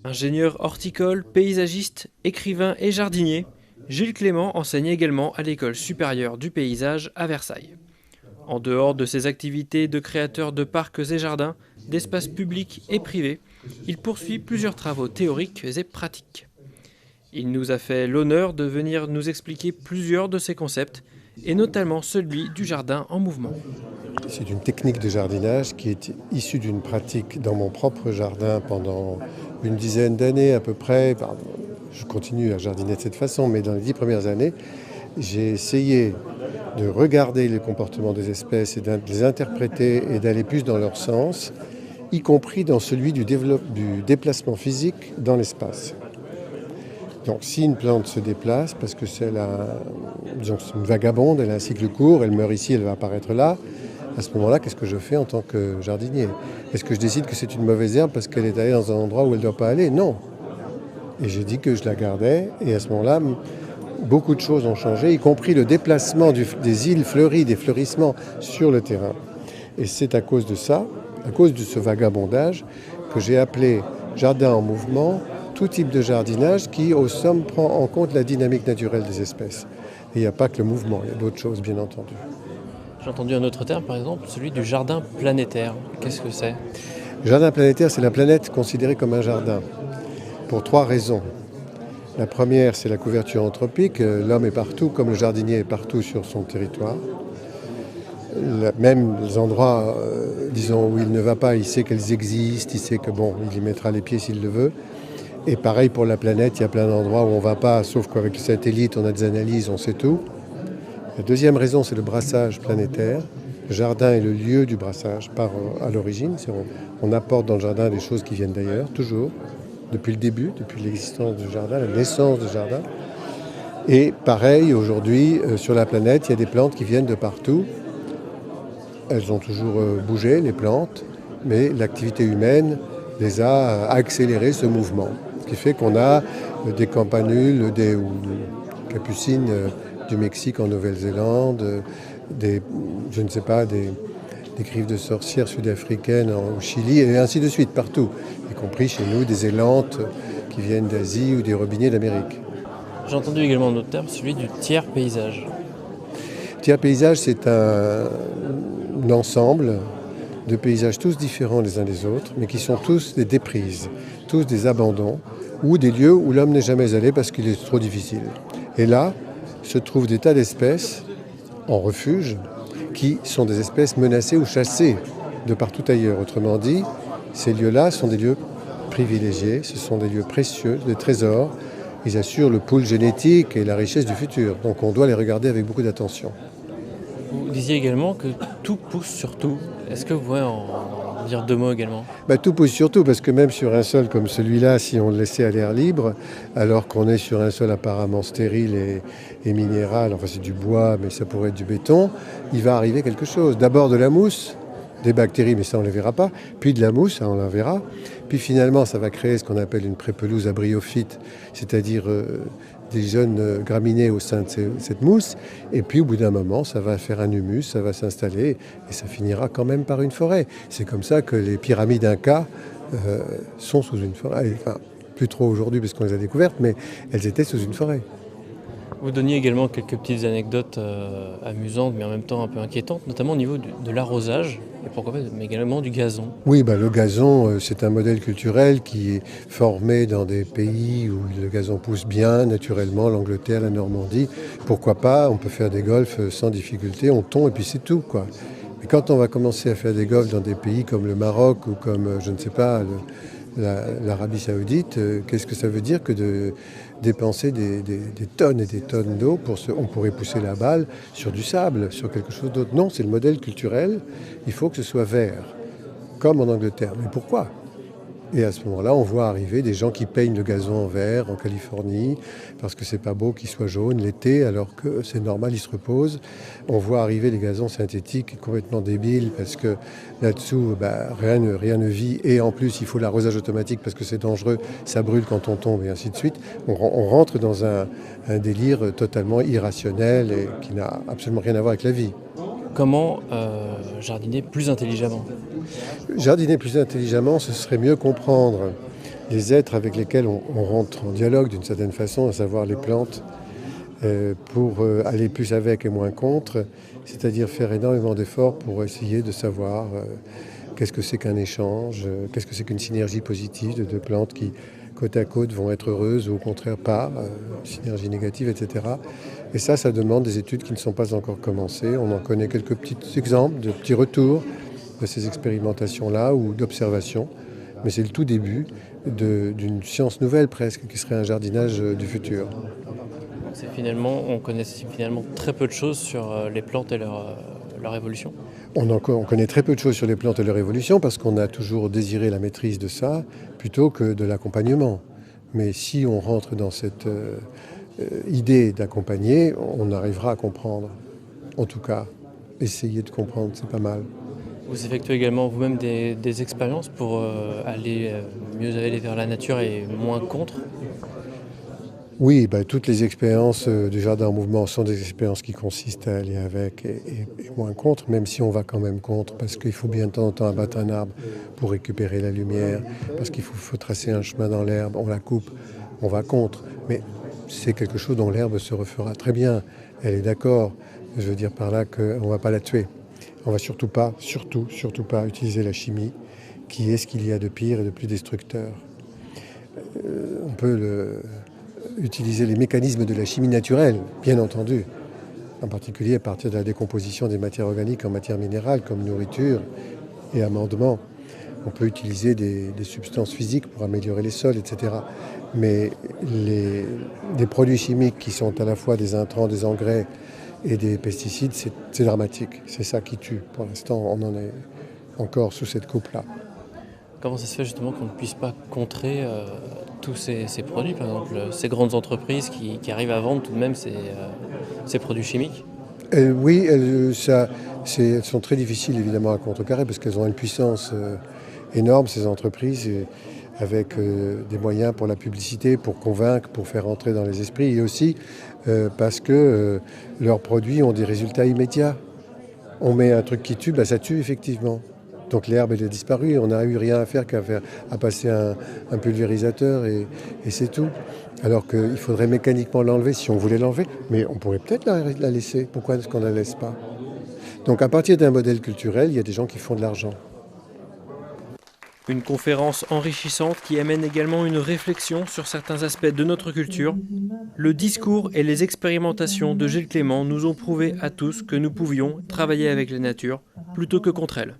Ingénieur horticole, paysagiste, écrivain et jardinier, Gilles Clément enseigne également à l'École supérieure du paysage à Versailles. En dehors de ses activités de créateur de parcs et jardins, d'espaces publics et privés, il poursuit plusieurs travaux théoriques et pratiques. Il nous a fait l'honneur de venir nous expliquer plusieurs de ses concepts, et notamment celui du jardin en mouvement. C'est une technique de jardinage qui est issue d'une pratique dans mon propre jardin pendant une dizaine d'années à peu près. Je continue à jardiner de cette façon, mais dans les 10 premières années, j'ai essayé de regarder les comportements des espèces et de les interpréter et d'aller plus dans leur sens, y compris dans celui du déplacement physique dans l'espace. Donc si une plante se déplace, parce que c'est une vagabonde, elle a un cycle court, elle meurt ici, elle va apparaître là, à ce moment-là, qu'est-ce que je fais en tant que jardinier? Est-ce que je décide que c'est une mauvaise herbe parce qu'elle est allée dans un endroit où elle ne doit pas aller? Non. Et j'ai dit que je la gardais, et à ce moment-là, beaucoup de choses ont changé, y compris le déplacement des îles fleuries, des fleurissements sur le terrain. Et c'est à cause de ça, à cause de ce vagabondage, que j'ai appelé jardin en mouvement, tout type de jardinage qui, au somme, prend en compte la dynamique naturelle des espèces. Et il n'y a pas que le mouvement, il y a d'autres choses, bien entendu. J'ai entendu un autre terme, par exemple, celui du jardin planétaire. Qu'est-ce que c'est ? Le jardin planétaire, c'est la planète considérée comme un jardin, pour 3 raisons. La première, c'est la couverture anthropique. L'homme est partout, comme le jardinier est partout sur son territoire. Même les endroits, disons, où il ne va pas, il sait qu'elles existent, il sait que il y mettra les pieds s'il le veut. Et pareil pour la planète, il y a plein d'endroits où on ne va pas, sauf qu'avec le satellite, on a des analyses, on sait tout. La deuxième raison, c'est le brassage planétaire. Le jardin est le lieu du brassage à l'origine. On apporte dans le jardin des choses qui viennent d'ailleurs, toujours, depuis le début, depuis l'existence du jardin, la naissance du jardin. Et pareil, aujourd'hui, sur la planète, il y a des plantes qui viennent de partout. Elles ont toujours bougé, les plantes, mais l'activité humaine les a accéléré ce mouvement. Ce qui fait qu'on a des campanules ou des capucines du Mexique en Nouvelle-Zélande, des griffes de sorcières sud-africaines au Chili, et ainsi de suite, partout, y compris chez nous, des élantes qui viennent d'Asie ou des robiniers d'Amérique. J'ai entendu également un autre terme, celui du tiers paysage. Tiers paysage, c'est un ensemble de paysages tous différents les uns des autres, mais qui sont tous des déprises, tous des abandons, ou des lieux où l'homme n'est jamais allé parce qu'il est trop difficile. Et là, se trouvent des tas d'espèces en refuge, qui sont des espèces menacées ou chassées de partout ailleurs. Autrement dit, ces lieux-là sont des lieux privilégiés, ce sont des lieux précieux, des trésors. Ils assurent le pool génétique et la richesse du futur. Donc on doit les regarder avec beaucoup d'attention. Vous disiez également que tout pousse sur tout. Est-ce que vous pouvez en dire 2 mots également ? Tout pousse sur tout, parce que même sur un sol comme celui-là, si on le laissait à l'air libre, alors qu'on est sur un sol apparemment stérile et minéral, enfin c'est du bois, mais ça pourrait être du béton, il va arriver quelque chose. D'abord de la mousse, des bactéries, mais ça on ne les verra pas, puis de la mousse, ça on la verra, puis finalement ça va créer ce qu'on appelle une prépelouse à bryophyte, c'est-à-dire des jeunes graminées au sein de cette mousse, et puis au bout d'un moment ça va faire un humus, ça va s'installer, et ça finira quand même par une forêt. C'est comme ça que les pyramides Inca sont sous une forêt, enfin plus trop aujourd'hui parce qu'on les a découvertes, mais elles étaient sous une forêt. Vous donniez également quelques petites anecdotes amusantes, mais en même temps un peu inquiétantes, notamment au niveau de l'arrosage, et pourquoi pas, mais également du gazon. Oui, le gazon, c'est un modèle culturel qui est formé dans des pays où le gazon pousse bien, naturellement, l'Angleterre, la Normandie. Pourquoi pas, on peut faire des golfs sans difficulté, on tond et puis c'est tout, quoi. Mais quand on va commencer à faire des golfs dans des pays comme le Maroc ou comme, je ne sais pas, l'Arabie Saoudite, qu'est-ce que ça veut dire que de dépenser des tonnes et des tonnes d'eau on pourrait pousser la balle sur du sable, sur quelque chose d'autre. Non, c'est le modèle culturel, il faut que ce soit vert, comme en Angleterre. Mais pourquoi ? Et à ce moment-là, on voit arriver des gens qui peignent le gazon en vert en Californie, parce que c'est pas beau qu'il soit jaune l'été, alors que c'est normal, il se repose. On voit arriver des gazons synthétiques complètement débiles, parce que là-dessous, rien ne vit. Et en plus, il faut l'arrosage automatique, parce que c'est dangereux, ça brûle quand on tombe, et ainsi de suite. On rentre dans un délire totalement irrationnel et qui n'a absolument rien à voir avec la vie. Comment jardiner plus intelligemment ? Jardiner plus intelligemment, ce serait mieux comprendre les êtres avec lesquels on rentre en dialogue d'une certaine façon, à savoir les plantes, pour aller plus avec et moins contre, c'est-à-dire faire énormément d'efforts pour essayer de savoir qu'est-ce que c'est qu'un échange, qu'est-ce que c'est qu'une synergie positive de deux plantes qui, côte à côte, vont être heureuses ou au contraire pas, synergie négative, etc. Et ça demande des études qui ne sont pas encore commencées. On en connaît quelques petits exemples, de petits retours de ces expérimentations-là ou d'observations. Mais c'est le tout début d'une science nouvelle presque, qui serait un jardinage du futur. On connaît finalement très peu de choses sur les plantes et leur évolution. On connaît très peu de choses sur les plantes et leur évolution parce qu'on a toujours désiré la maîtrise de ça plutôt que de l'accompagnement. Mais si on rentre dans cette idée d'accompagner, on arrivera à comprendre. En tout cas, essayer de comprendre, c'est pas mal. Vous effectuez également vous-même des expériences pour mieux aller vers la nature et moins contre. Oui, toutes les expériences du jardin en mouvement sont des expériences qui consistent à aller avec et moins contre, même si on va quand même contre, parce qu'il faut bien de temps en temps abattre un arbre pour récupérer la lumière, parce qu'il faut tracer un chemin dans l'herbe, on la coupe, on va contre. Mais c'est quelque chose dont l'herbe se refera très bien, elle est d'accord. Je veux dire par là qu'on ne va pas la tuer. On ne va surtout pas utiliser la chimie, qui est ce qu'il y a de pire et de plus destructeur. On peut utiliser les mécanismes de la chimie naturelle, bien entendu, en particulier à partir de la décomposition des matières organiques en matières minérales comme nourriture et amendement. On peut utiliser des substances physiques pour améliorer les sols, etc. Mais des produits chimiques qui sont à la fois des intrants, des engrais et des pesticides, c'est dramatique. C'est ça qui tue. Pour l'instant, on en est encore sous cette coupe-là. Comment ça se fait justement qu'on ne puisse pas contrer tous ces produits, par exemple ces grandes entreprises qui arrivent à vendre tout de même ces produits chimiques? Oui, elles sont très difficiles évidemment à contrecarrer parce qu'elles ont une puissance énorme, ces entreprises, avec des moyens pour la publicité, pour convaincre, pour faire entrer dans les esprits, et aussi parce que leurs produits ont des résultats immédiats. On met un truc qui tue, ça tue effectivement. Donc l'herbe, elle a disparu, on n'a eu rien à faire à passer un pulvérisateur et c'est tout. Alors qu'il faudrait mécaniquement l'enlever si on voulait l'enlever, mais on pourrait peut-être la laisser. Pourquoi est-ce qu'on ne la laisse pas? Donc à partir d'un modèle culturel, il y a des gens qui font de l'argent. Une conférence enrichissante qui amène également une réflexion sur certains aspects de notre culture. Le discours et les expérimentations de Gilles Clément nous ont prouvé à tous que nous pouvions travailler avec la nature plutôt que contre elle.